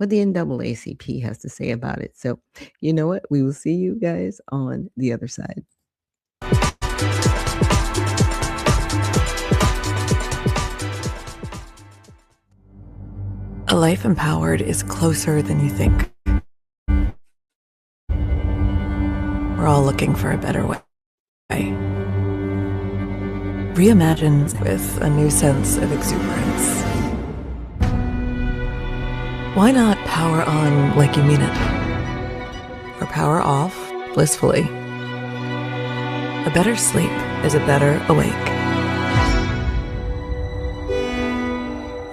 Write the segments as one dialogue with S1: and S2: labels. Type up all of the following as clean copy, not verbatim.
S1: what the NAACP has to say about it. So, you know what? We will see you guys on the other side.
S2: A life empowered is closer than you think. We're all looking for a better way. Reimagine with a new sense of exuberance. Why not power on like you mean it? Or power off blissfully? A better sleep is a better awake.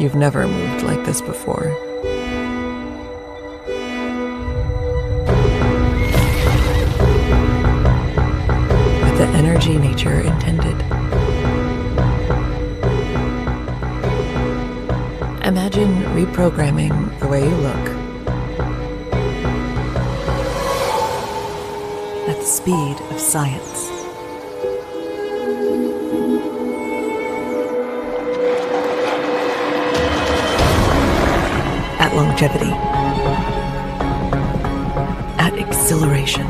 S2: You've never moved like this before. With the energy nature intended. Imagine reprogramming the way you look at the speed of science. At longevity, at exhilaration,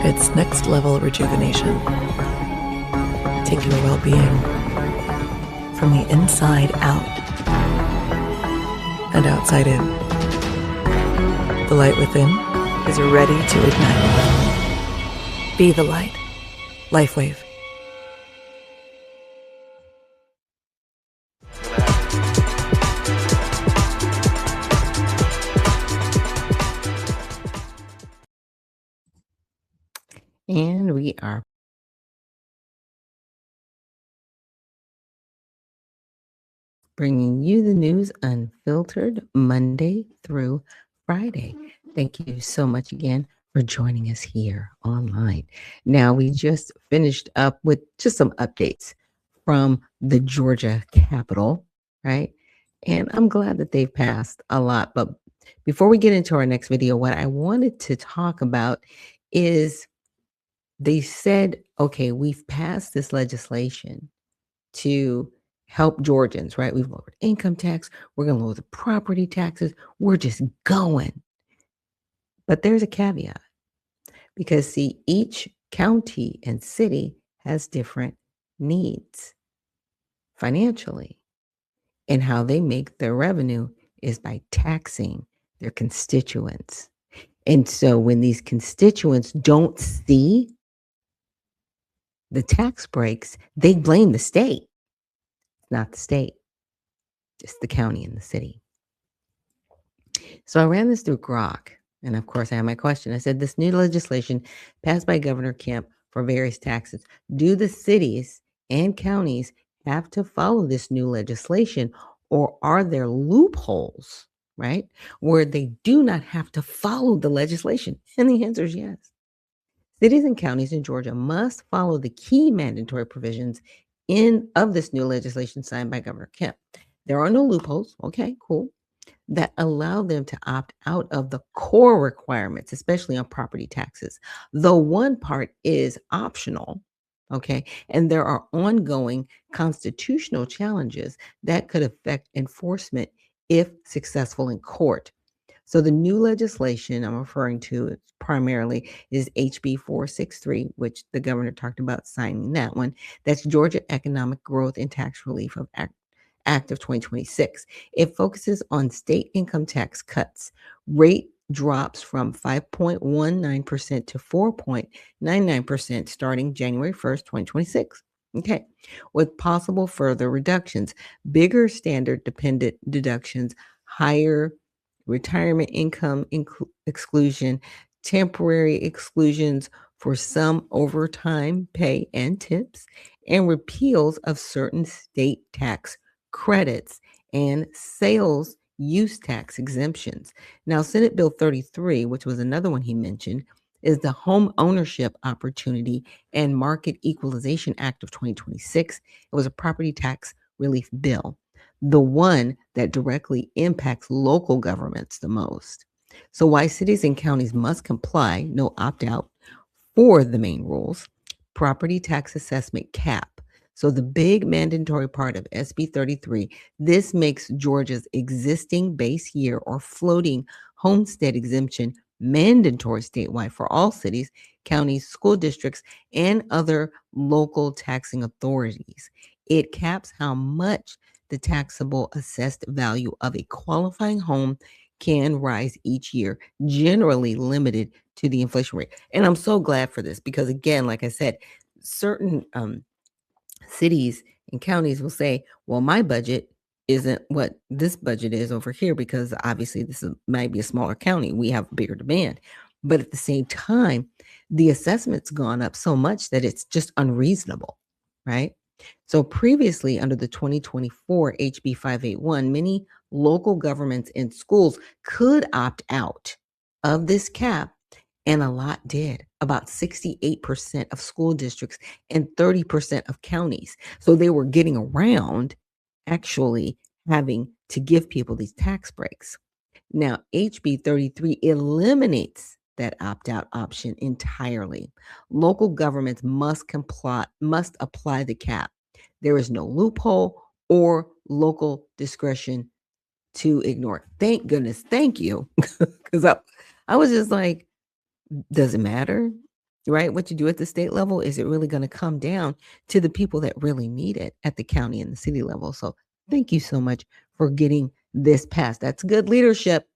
S2: it's next level rejuvenation. Take your well-being from the inside out and outside in. The light within is ready to ignite. Be the light. LifeWave.
S1: And we are bringing you the news unfiltered Monday through Friday. Thank you so much again for joining us here online. Now, we just finished up with just some updates from the Georgia Capitol, right? And I'm glad that they've passed a lot. But before we get into our next video, what I wanted to talk about is they said, okay, we've passed this legislation to help Georgians, right? We've lowered income tax. We're going to lower the property taxes. We're just going. But there's a caveat because, see, each county and city has different needs financially, and how they make their revenue is by taxing their constituents. And so when these constituents don't see the tax breaks, they blame the state. It's not the state, just the county and the city. So I ran this through Grok, and of course I have my question. I said, this new legislation passed by Governor Kemp for various taxes. Do the cities and counties have to follow this new legislation, or are there loopholes, right, where they do not have to follow the legislation? And the answer is yes. Cities and counties in Georgia must follow the key mandatory provisions of this new legislation signed by Governor Kemp. There are no loopholes, okay, cool, that allow them to opt out of the core requirements, especially on property taxes. Though one part is optional, okay, and there are ongoing constitutional challenges that could affect enforcement if successful in court. So the new legislation I'm referring to primarily is HB 463, which the governor talked about signing that one. That's Georgia Economic Growth and Tax Relief of Act of 2026. It focuses on state income tax cuts. Rate drops from 5.19% to 4.99% starting January 1st, 2026. Okay, with possible further reductions, bigger standard dependent deductions, higher retirement income exclusion, temporary exclusions for some overtime pay and tips, and repeals of certain state tax credits and sales use tax exemptions. Now, Senate Bill 33, which was another one he mentioned, is the Home Ownership Opportunity and Market Equalization Act of 2026. It was a property tax relief bill, the one that directly impacts local governments the most. So why cities and counties must comply, no opt-out, for the main rules: property tax assessment cap. So the big mandatory part of SB 33, this makes Georgia's existing base year or floating homestead exemption mandatory statewide for all cities, counties, school districts, and other local taxing authorities. It caps how much the taxable assessed value of a qualifying home can rise each year, generally limited to the inflation rate. And I'm so glad for this because, again, like I said, certain cities and counties will say, well, my budget isn't what this budget is over here because obviously might be a smaller county. We have bigger demand. But at the same time, the assessment's gone up so much that it's just unreasonable, right? So previously, under the 2024 HB 581, many local governments and schools could opt out of this cap, and a lot did. About 68% of school districts and 30% of counties. So they were getting around actually having to give people these tax breaks. Now, HB 33 eliminates that opt-out option entirely. Local governments must apply the cap. There is no loophole or local discretion to ignore it. Thank goodness. Thank you. Because I was just like, does it matter? Right? What you do at the state level, is it really going to come down to the people that really need it at the county and the city level? So thank you so much for getting this passed. That's good leadership.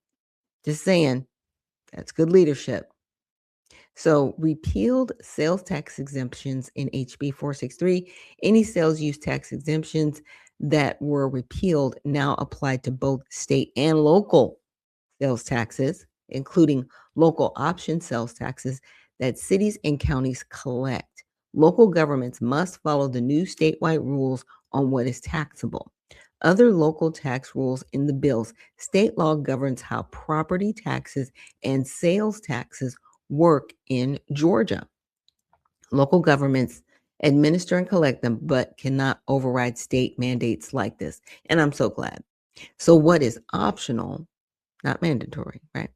S1: Just saying, that's good leadership. So repealed sales tax exemptions in HB 463. Any sales use tax exemptions that were repealed now apply to both state and local sales taxes, including local option sales taxes that cities and counties collect. Local governments must follow the new statewide rules on what is taxable. Other local tax rules in the bills, state law governs how property taxes and sales taxes work in Georgia. Local governments administer and collect them, but cannot override state mandates like this. And I'm so glad. So what is optional, not mandatory, right?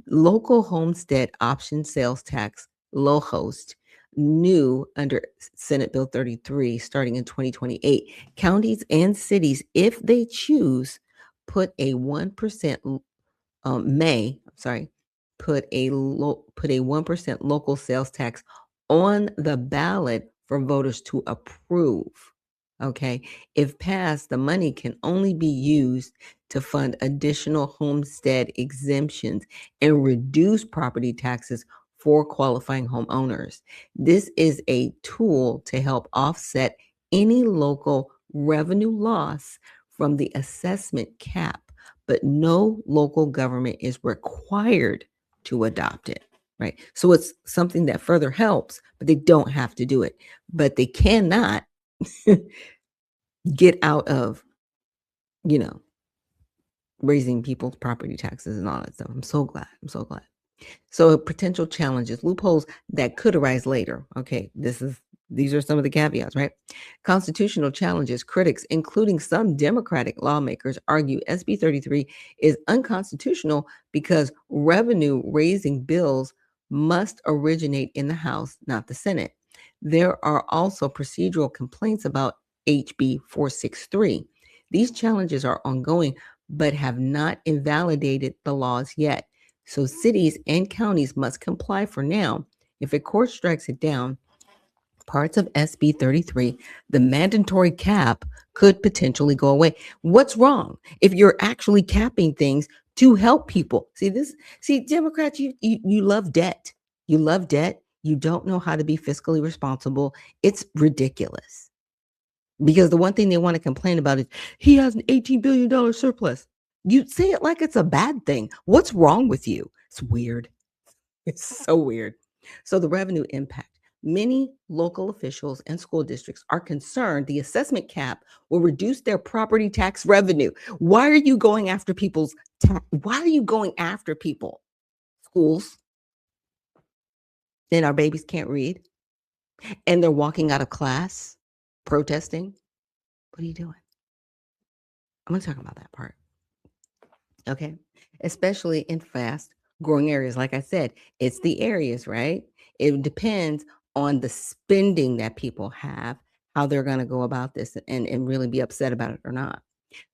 S1: Local homestead option sales tax, 𝗏𝗏, new under Senate Bill 33 starting in 2028. Counties and cities, if they choose, put a 1% put a 1% local sales tax on the ballot for voters to approve. Okay, if passed, the money can only be used to fund additional homestead exemptions and reduce property taxes for qualifying homeowners. This is a tool to help offset any local revenue loss from the assessment cap, but no local government is required to adopt it, right? So it's something that further helps, but they don't have to do it. But they cannot get out of, raising people's property taxes and all that stuff. I'm so glad. So potential challenges, loopholes that could arise later. Okay, these are some of the caveats, right? Constitutional challenges. Critics, including some Democratic lawmakers, argue SB 33 is unconstitutional because revenue-raising bills must originate in the House, not the Senate. There are also procedural complaints about HB 463. These challenges are ongoing, but have not invalidated the laws yet. So cities and counties must comply for now. If a court strikes it down, parts of SB 33, the mandatory cap could potentially go away. What's wrong if you're actually capping things to help people? See, Democrats, you love debt. You love debt. You don't know how to be fiscally responsible. It's ridiculous. Because the one thing they want to complain about is he has an $18 billion surplus. You say it like it's a bad thing. What's wrong with you? It's weird. It's so weird. So the revenue impact. Many local officials and school districts are concerned the assessment cap will reduce their property tax revenue. Why are you going after people's Why are you going after people? Schools. Then our babies can't read. And they're walking out of class, protesting. What are you doing? I'm going to talk about that part. Okay. Especially in fast growing areas. Like I said, it's the areas, right? It depends on the spending that people have, how they're going to go about this and really be upset about it or not.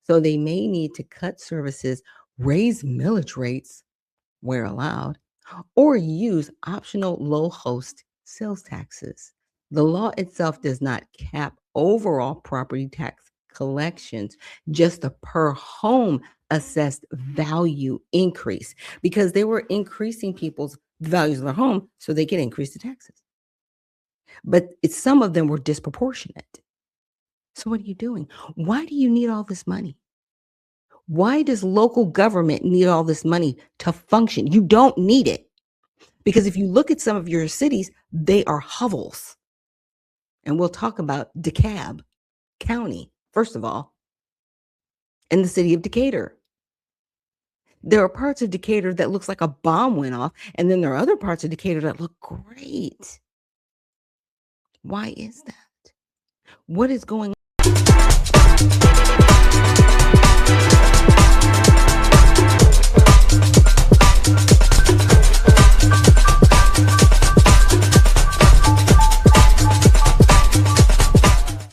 S1: So they may need to cut services, raise millage rates where allowed, or use optional low-host sales taxes. The law itself does not cap overall property tax collections, just the per home assessed value increase, because they were increasing people's values of their home so they could increase the taxes. But some of them were disproportionate. So what are you doing? Why do you need all this money? Why does local government need all this money to function? You don't need it. Because if you look at some of your cities, they are hovels. And we'll talk about DeKalb County, first of all, and the city of Decatur. There are parts of Decatur that looks like a bomb went off, and then there are other parts of Decatur that look great. Why is that? What is going on?